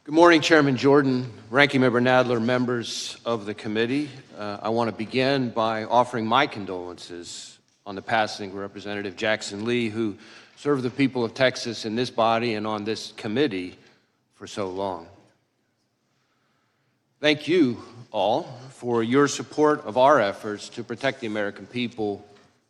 Good morning, Chairman Jordan, Ranking Member Nadler, members of the committee. I want to begin by offering my condolences on the passing of Representative Jackson Lee, who served the people of Texas in this body and on this committee for so long. Thank you all for your support of our efforts to protect the American people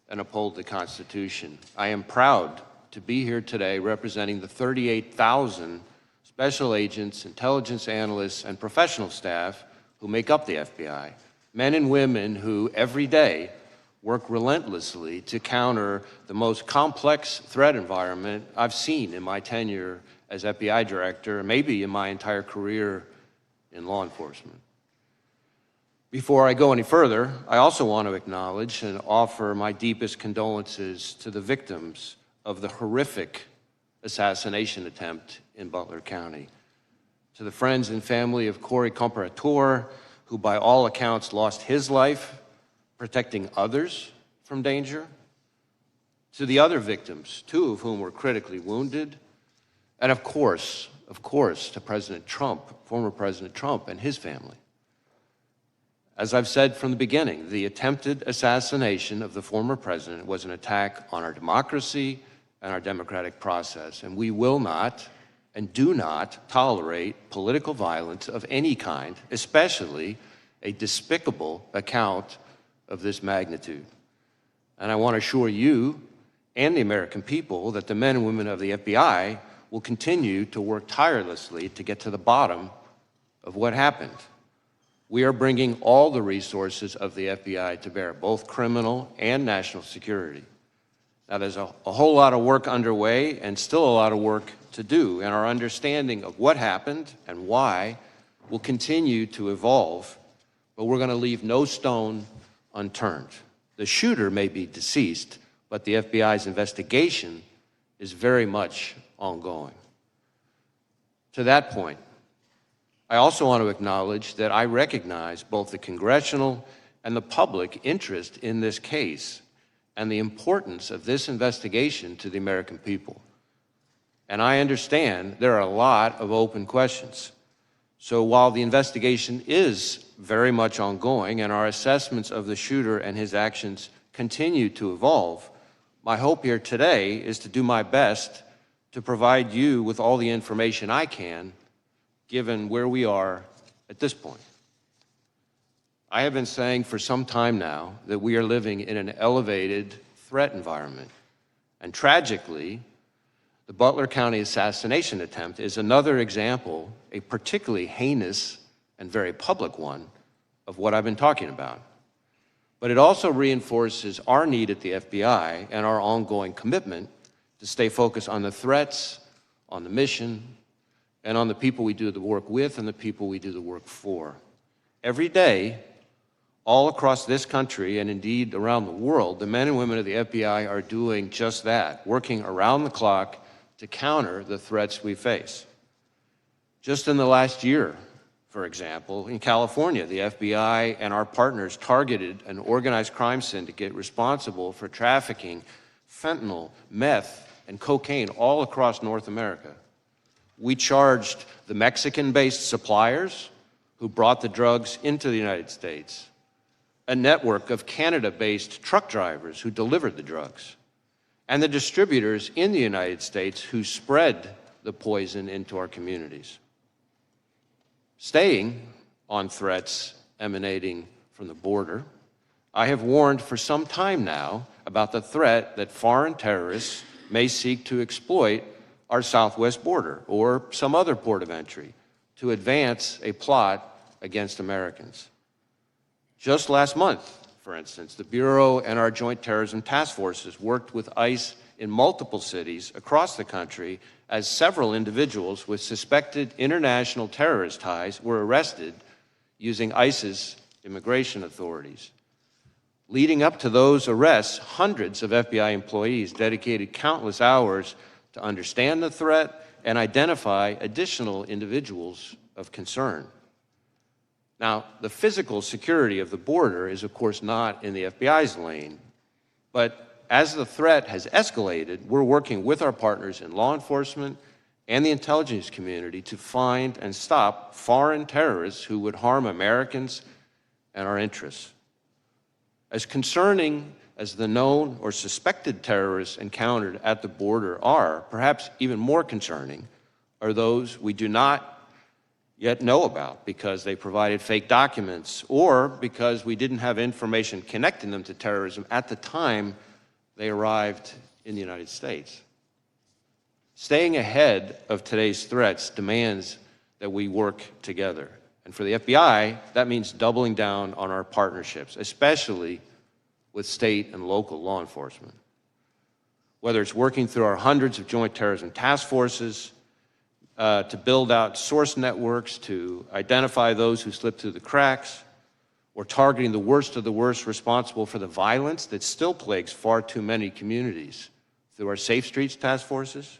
and uphold the Constitution. I am proud to be here today representing the 38,000 special agents, intelligence analysts, and professional staff who make up the FBI, men and women who every day work relentlessly to counter the most complex threat environment I've seen in my tenure as FBI director, maybe in my entire career in law enforcement. Before I go any further, I also want to acknowledge and offer my deepest condolences to the victims of the horrific assassination attempt in Butler County, to the friends and family of Corey Comparator, who by all accounts lost his life protecting others from danger, to the other victims, two of whom were critically wounded, and of course, to President Trump, former President Trump and his family. As I've said from the beginning, the attempted assassination of the former president was an attack on our democracy and our democratic process, and we will not and do not tolerate political violence of any kind, especially a despicable account of this magnitude. And I want to assure you and the American people that the men and women of the FBI will continue to work tirelessly to get to the bottom of what happened. We are bringing all the resources of the FBI to bear, both criminal and national security. Now, there's a whole lot of work underway and still a lot of work to do, and our understanding of what happened and why will continue to evolve, but we're going to leave no stone unturned. The shooter may be deceased, but the FBI's investigation is very much ongoing. To that point, I also want to acknowledge that I recognize both the congressional and the public interest in this case and the importance of this investigation to the American people. And I understand there are a lot of open questions. So while the investigation is very much ongoing and our assessments of the shooter and his actions continue to evolve, my hope here today is to do my best to provide you with all the information I can, given where we are at this point. I have been saying for some time now that we are living in an elevated threat environment. And tragically, the Butler County assassination attempt is another example, a particularly heinous and very public one, of what I've been talking about. But it also reinforces our need at the FBI and our ongoing commitment to stay focused on the threats, on the mission, and on the people we do the work with and the people we do the work for. Every day, all across this country and indeed around the world, the men and women of the FBI are doing just that, working around the clock to counter the threats we face. Just in the last year, for example, in California, the FBI and our partners targeted an organized crime syndicate responsible for trafficking fentanyl, meth, and cocaine all across North America. We charged the Mexican-based suppliers who brought the drugs into the United States, a network of Canada-based truck drivers who delivered the drugs, and the distributors in the United States who spread the poison into our communities. Staying on threats emanating from the border, I have warned for some time now about the threat that foreign terrorists may seek to exploit our southwest border or some other port of entry to advance a plot against Americans. Just last month, for instance, the Bureau and our Joint Terrorism Task Forces worked with ICE in multiple cities across the country as several individuals with suspected international terrorist ties were arrested using ICE's immigration authorities. Leading up to those arrests, hundreds of FBI employees dedicated countless hours to understand the threat and identify additional individuals of concern. Now, the physical security of the border is, of course, not in the FBI's lane, but as the threat has escalated, we're working with our partners in law enforcement and the intelligence community to find and stop foreign terrorists who would harm Americans and our interests. As concerning as the known or suspected terrorists encountered at the border are, perhaps even more concerning are those we do not yet know about because they provided fake documents or because we didn't have information connecting them to terrorism at the time they arrived in the United States. Staying ahead of today's threats demands that we work together. And for the FBI, that means doubling down on our partnerships, especially with state and local law enforcement. Whether it's working through our hundreds of joint terrorism task forces, to build out source networks to identify those who slip through the cracks, or targeting the worst of the worst responsible for the violence that still plagues far too many communities through our Safe Streets task forces,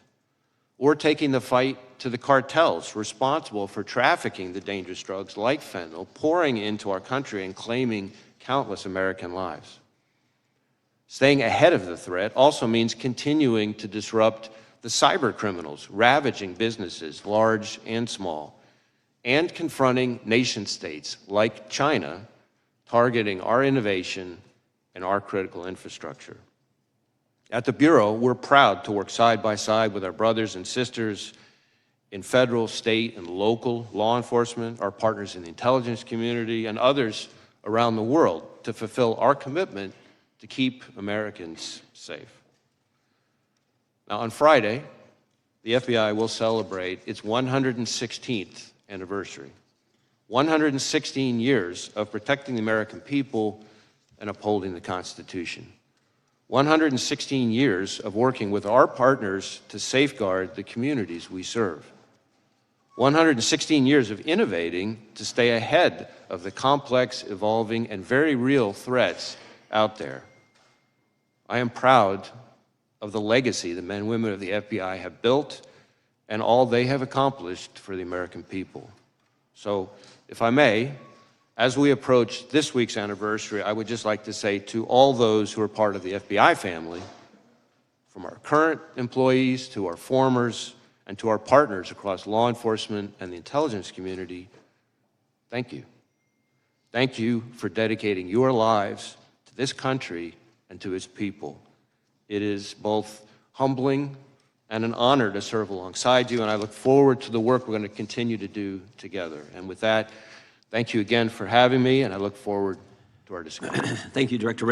or taking the fight to the cartels responsible for trafficking the dangerous drugs like fentanyl, pouring into our country and claiming countless American lives. Staying ahead of the threat also means continuing to disrupt the cyber criminals ravaging businesses, large and small, and confronting nation states like China, targeting our innovation and our critical infrastructure. At the Bureau, we're proud to work side by side with our brothers and sisters in federal, state, and local law enforcement, our partners in the intelligence community, and others around the world to fulfill our commitment to keep Americans safe. Now, on Friday, the FBI will celebrate its 116th anniversary. 116 years of protecting the American people and upholding the Constitution. 116 years of working with our partners to safeguard the communities we serve. 116 years of innovating to stay ahead of the complex, evolving, and very real threats out there. I am proud of the legacy the men and women of the FBI have built and all they have accomplished for the American people. So, if I may, as we approach this week's anniversary, I would just like to say to all those who are part of the FBI family, from our current employees to our formers and to our partners across law enforcement and the intelligence community, thank you. Thank you for dedicating your lives to this country and to its people. It is both humbling and an honor to serve alongside you, and I look forward to the work we're going to continue to do together. And with that, thank you again for having me, and I look forward to our discussion. Thank you, Director Wray.